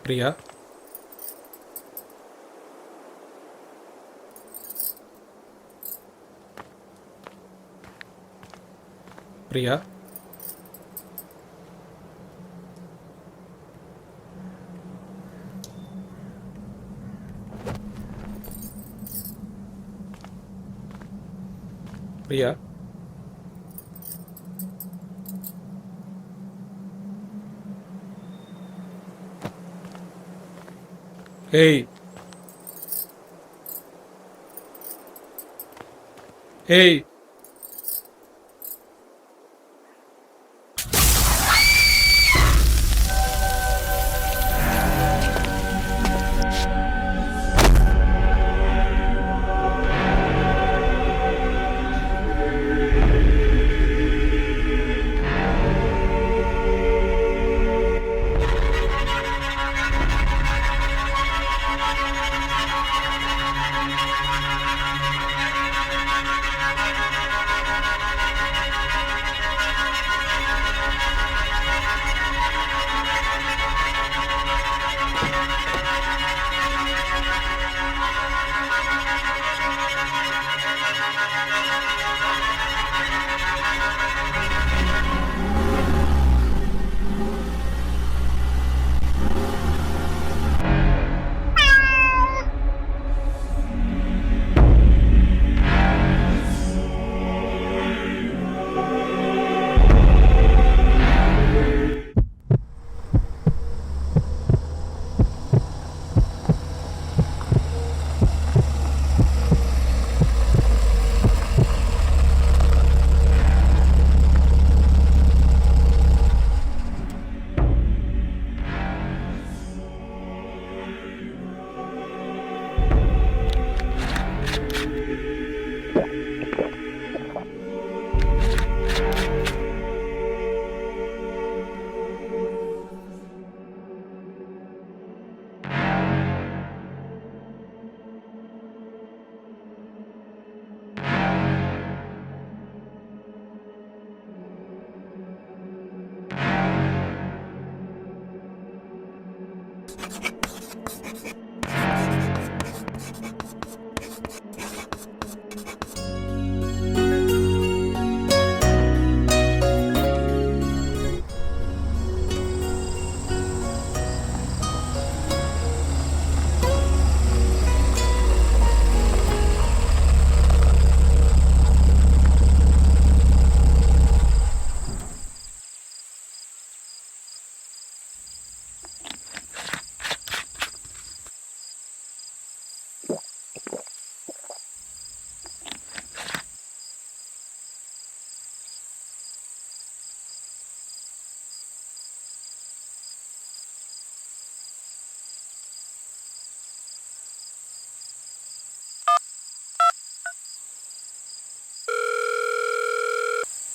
பிரியா பிரியா பிரியா ஏய் ஏய்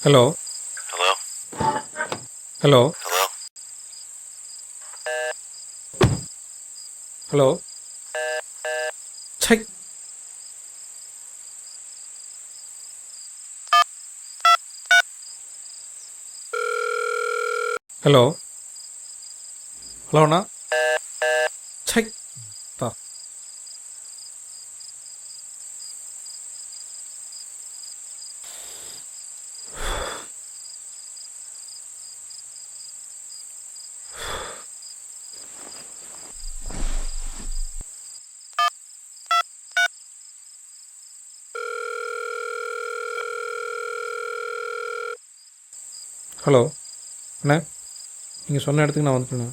hello Hello? Hello Hello? Hello சை ஹலோ ஹலோ அண்ணா சை தா ஹலோ அண்ணா நீங்கள் சொன்ன இடத்துக்கு நான் வந்துட்டேண்ணா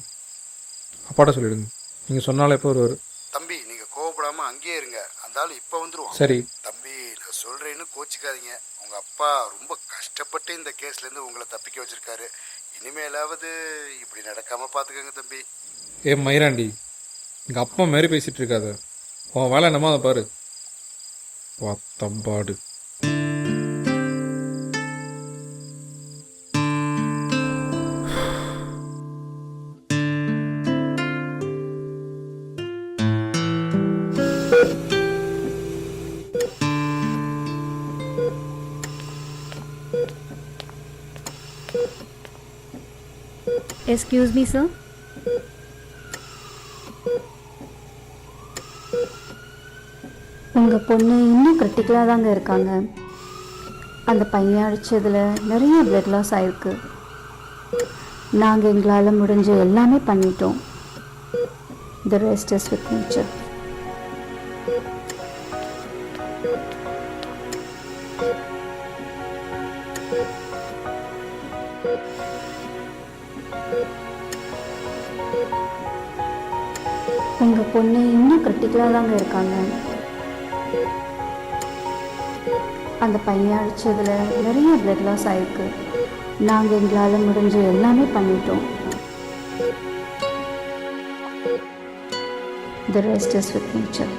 அப்பாட்ட சொல்லிவிடுங்க நீங்கள் சொன்னாலே எப்போ வருவார் தம்பி நீங்கள் கோவப்படாமல் அங்கேயே இருங்க அந்த ஆள் இப்போ வந்துடுவோம். சரி தம்பி நான் சொல்கிறேன்னு கோச்சிக்காதீங்க. உங்கள் அப்பா ரொம்ப கஷ்டப்பட்டு இந்த கேஸ்லேருந்து உங்களை தப்பிக்க வச்சுருக்காரு. இனிமேலாவது இப்படி நடக்காமல் பார்த்துக்கோங்க தம்பி. ஏ மயிராண்டி எங்கள் அப்பா மாரி பேசிகிட்டு இருக்காத உன் வேலை என்னமோ அதை பாரு தம்பாடு. Excuse me, sir. உங்கள் பொண்ணு இன்னும் கிரிட்டிக்கலாக தாங்க இருக்காங்க. அந்த பையன் அடித்ததில் நிறைய பிளட் லாஸ் ஆகிருக்கு. நாங்கள் எங்களால் முடிஞ்ச எல்லாமே பண்ணிட்டோம். The rest is with nature. உங்கள் பொண்ணு இன்னும் கிரிட்டிக்கலாக தாங்க இருக்காங்க. அந்த பையன் அடித்ததில் நிறைய பிளட் லாஸ் ஆகிருக்கு. நாங்கள் எங்களால் முடிஞ்ச எல்லாமே பண்ணிட்டோம். The rest is with nature.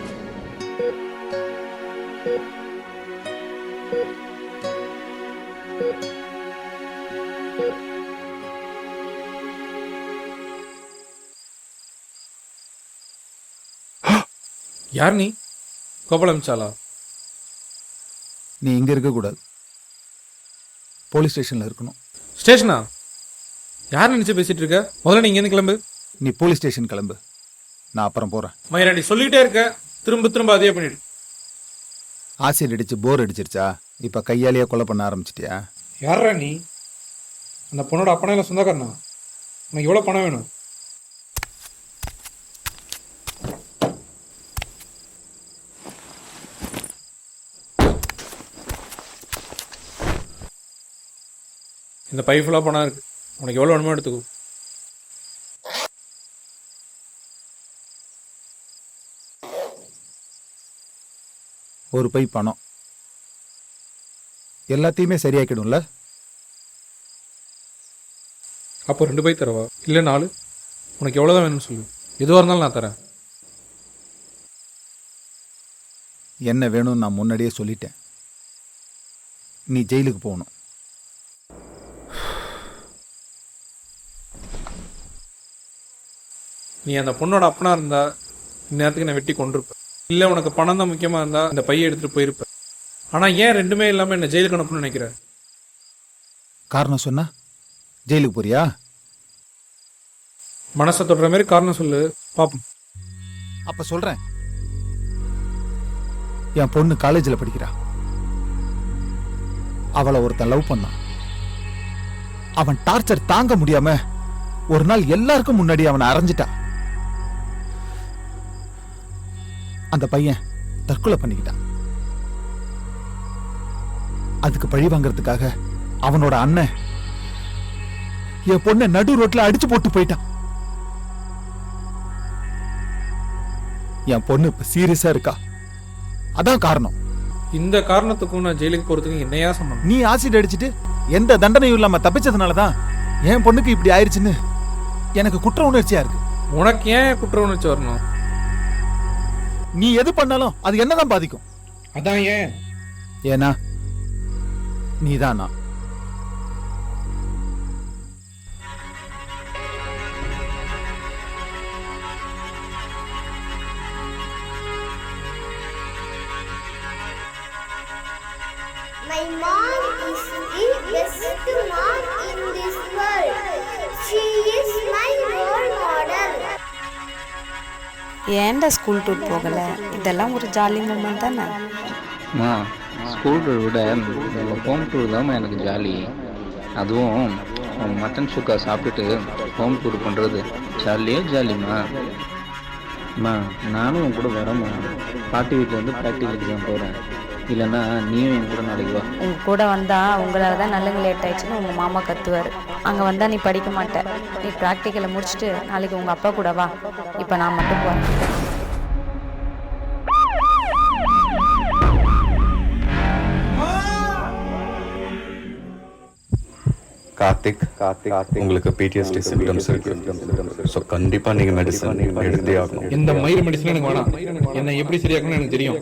யார் நீ? கோபாலம் சாலா? நீ இங்கே இருக்கக்கூடாது, போலீஸ் ஸ்டேஷனில் இருக்கணும். ஸ்டேஷனா? யார் நினச்சி பேசிகிட்டு இருக்க? முதல்ல நீ இங்கேருந்து கிளம்பு. நீ போலீஸ் ஸ்டேஷன் கிளம்பு, நான் அப்புறம் போகிறேன். மயிராண்டி சொல்லிக்கிட்டே இருக்க, திரும்ப திரும்ப அதே பண்ணிடு. ஆசிட் அடிச்சு போர் அடிச்சிருச்சா? இப்போ கையாலேயே கொலை பண்ண ஆரம்பிச்சிட்டியா? யாரா நீ? அந்த பொண்ணோட அப்பனா இல்லை சொந்தக்காரனா? உனக்கு எவ்வளோ பணம் வேணும்? இந்த பை ஃபுல்லாக பணம் இருக்கு, உனக்கு எவ்வளோ வேணுமோ எடுத்துக்கோ. ஒரு பை பணம் எல்லாத்தையுமே சரியாக்கிடும்ல? அப்போ 2 பை தரவா, இல்லை 4? உனக்கு எவ்வளோ தான் வேணும்னு சொல்லு, எதுவாக இருந்தாலும் நான் தரேன். என்ன வேணும்னு நான் முன்னாடியே சொல்லிட்டேன். நீ ஜெயிலுக்கு போகணும். நீ அந்த பொண்ணோட அப்பனா இருந்தா இந்நேரத்துக்கு நான் வெட்டி கொண்டிருப்பேன். இல்லை உனக்கு பணம் தான் முக்கியமாக இருந்தால் இந்த பையை எடுத்துகிட்டு போயிருப்பேன். ஆனால் ஏன் ரெண்டுமே இல்லாமல் என்ன ஜெயிலுக்கு அனுப்பணும்னு நினைக்கிறேன்? காரணம் சொன்னா ஜெயிலுக்கு போறியா? மனசை தொடுற மாதிரி காரணம் சொல்லு பார்ப்போம். அப்ப சொல்றேன். என் பொண்ணு காலேஜில் படிக்கிறா. அவளை ஒருத்தன் லவ் பண்ணான். அவன் டார்ச்சர் தாங்க முடியாம ஒரு நாள் எல்லாருக்கும் முன்னாடி அவனை அரைஞ்சிட்டா. அந்த பையன் தற்கொலை பண்ணிக்கிட்டான். அதுக்கு பழி வாங்கறதுக்காக அவனோட அண்ணன் என் பொண்ணை நடு ரோட்ல அடிச்சு போட்டு போயிட்டான். என் பொண்ணு இப்ப சீரியஸா இருக்கா. அதான் காரணம். இந்த காரணத்துக்கும் நான் ஜெயிலுக்கு போறதுக்கு என்னையா சம்பந்தம்? நீ ஆசிட் அடிச்சுட்டு எந்த தண்டனையும் இல்லாம தப்பிச்சதுனாலதான் என் பொண்ணுக்கு இப்படி ஆயிடுச்சுன்னு எனக்கு குற்ற உணர்ச்சியா இருக்கு. உனக்கு ஏன் குற்ற உணர்ச்சி வரணும்? நீ எது பண்ணாலும் அது என்னதான் பாதிக்கும். அதான் ஏன்? ஏன்னா நீதானா? My mom is the best mom in this world. She is my role model. ஏன்டா ஸ்கூல் டூர் போகல? இதெல்லாம் ஒரு ஜாலி மூமெண்ட் தானே. ஸ்கூல் டூர் விட ஹோம் டூர் தான் எனக்கு ஜாலி. அதுவும் மட்டன் சுக்கா சாப்பிட்டுட்டு ஹோம் டூர் பண்ணுறது ஜாலியே ஜாலிம்மா. நானும் உன் கூட வரேம்மா. பாட்டி வீட்டில் வந்து ப்ராக்டிக்கல் எக்ஸாம் போகிறேன். இல்லைன்னா நீயும் என் கூட நாளைக்கு வா. உங்க கூட வந்தா உங்களால தான் நல்ல லேட் ஆயிடுச்சுன்னு உங்க மாமா கத்துவார். அங்கே வந்தா நீ படிக்க மாட்ட. நீ ப்ராக்டிக்கலை முடிச்சுட்டு நாளைக்கு உங்க அப்பா கூட வா. இப்போ நான் மட்டும் போறேன். கார்த்திக், உங்களுக்கு PTSD சிம்டம்ஸ் இருக்கு. ஸோ கண்டிப்பா நீங்க மெடிசன் எடுத்தே ஆகணும். இந்த மயிறு மெடிசன் எனக்கு வேணாம். என்ன எப்படி சரியாக்கணும்னு எனக்கு தெரியும்.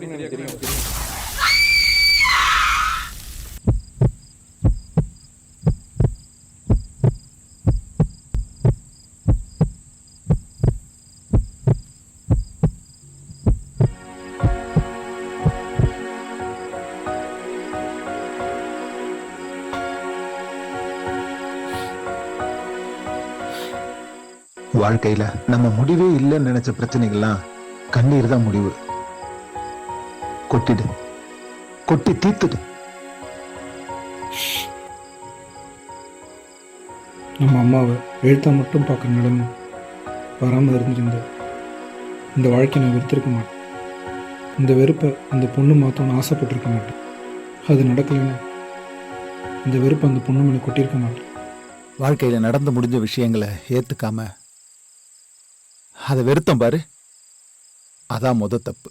வாழ்க்கையில நம்ம முடிவே இல்லைன்னு நினைச்ச பிரச்சனைகள்லாம் கண்ணீர் தான் முடிவு. கொட்டிடு, கொட்டி தீர்த்துடு. நம்ம அம்மாவை எழுத்தா மட்டும் பார்க்குற நிலைமை வராமல் இருந்திருந்த இந்த வாழ்க்கையை நான் வெறுத்திருக்க மாட்டேன். இந்த வெறுப்பை அந்த பொண்ணு மாற்றணும்னு ஆசைப்பட்டிருக்க மாட்டேன். அது நடக்கலைன்னா இந்த வெறுப்பை அந்த பொண்ணு மேலே கொட்டியிருக்க மாட்டேன். வாழ்க்கையில நடந்து முடிஞ்ச விஷயங்களை ஏத்துக்காம அதை வெறுத்தம் பாரு, அதான் முத தப்பு.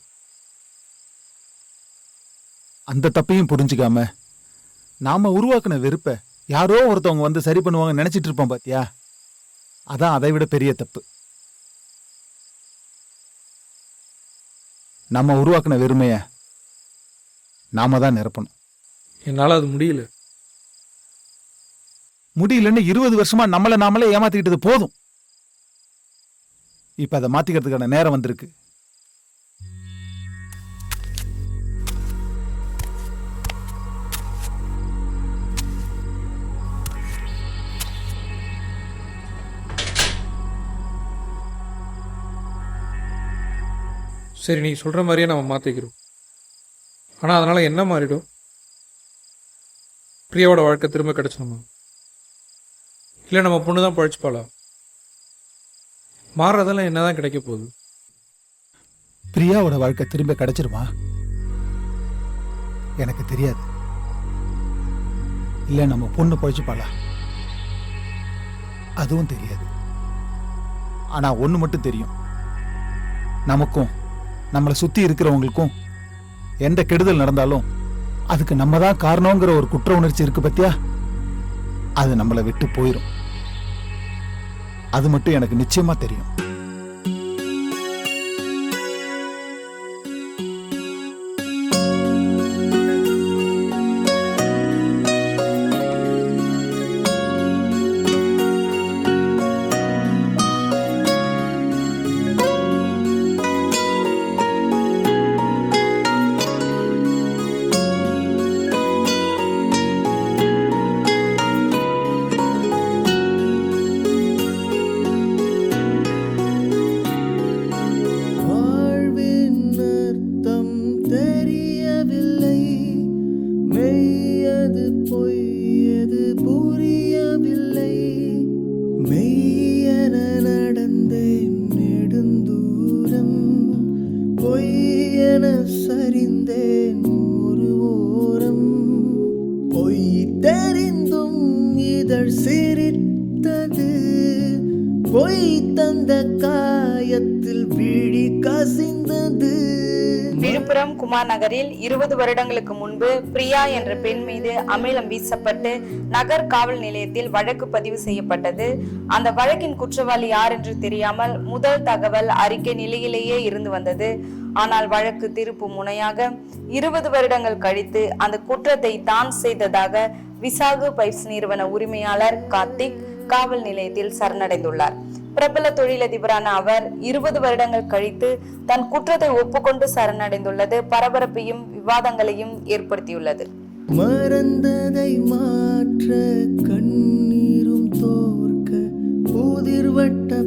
அந்த தப்பையும் புரிஞ்சுக்காம நாம உருவாக்குன வெறுப்பை யாரோ ஒருத்தவங்க வந்து சரி பண்ணுவாங்க நினைச்சிட்டு இருப்போம் பாத்தியா, அதான் அதை விட பெரிய தப்பு. நம்ம உருவாக்குன வெறுமைய நாம தான் நிரப்பணும். என்னால் அது முடியல. முடியலன்னு 20 வருஷமா நம்மளை நாமளே ஏமாத்திக்கிட்டது போதும். இப்ப அதை மாத்திக்கிறதுக்கான நேரம் வந்திருக்கு. சரி, நீ சொல்கிற மாதிரியே நம்ம மாற்றிக்கிறோம். ஆனால் அதனால் என்ன மாறிடும்? பிரியாவோட வாழ்க்கை திரும்ப கிடச்சிடுமா? இல்லை நம்ம பொண்ணு தான் பழிச்சுப்பாளா? மாறுறதெல்லாம் என்ன தான் கிடைக்க போகுது? பிரியாவோட வாழ்க்கை திரும்ப கிடைச்சிருமா எனக்கு தெரியாது. இல்ல நம்ம பொண்ணு பழிச்சுப்பாளா அதுவும் தெரியாது. ஆனா ஒண்ணு மட்டும் தெரியும், நமக்கும் நம்மளை சுத்தி இருக்கிறவங்களுக்கும் எந்த கெடுதல் நடந்தாலும் அதுக்கு நம்ம தான் காரணங்கிற ஒரு குற்ற உணர்ச்சி இருக்கு பத்தியா, அது நம்மளை விட்டு போயிடும். அது மட்டும் எனக்கு நிச்சயமா தெரியும். விழுப்புரம் குமார் நகரில் 20 வருடங்களுக்கு முன்பு பிரியா என்ற பெண் மீது அமிலம் வீசப்பட்டு நகர் காவல் நிலையத்தில் வழக்கு பதிவு செய்யப்பட்டது. அந்த வழக்கின் குற்றவாளி யார் என்று தெரியாமல் முதல் தகவல் அறிக்கை நிலையிலேயே இருந்து வந்தது. ஆனால் வழக்கு திருப்பு முனையாக 20 வருடங்கள் கழித்து அந்த குற்றத்தை தான் செய்ததாக விசாகு பைப்ஸ் நிறுவன உரிமையாளர் கார்த்திக் காவல் நிலையத்தில் சரணடைந்துள்ளார். பிரபல தொழிலதிபரான அவர் 20 வருடங்கள் கழித்து தன் குற்றத்தை ஒப்புக்கொண்டு சரணடைந்துள்ளது பரபரப்பையும் விவாதங்களையும் ஏற்படுத்தியுள்ளது. மறந்ததை மாற்ற கண்ணீரும் தோற்க புதிர்வட்ட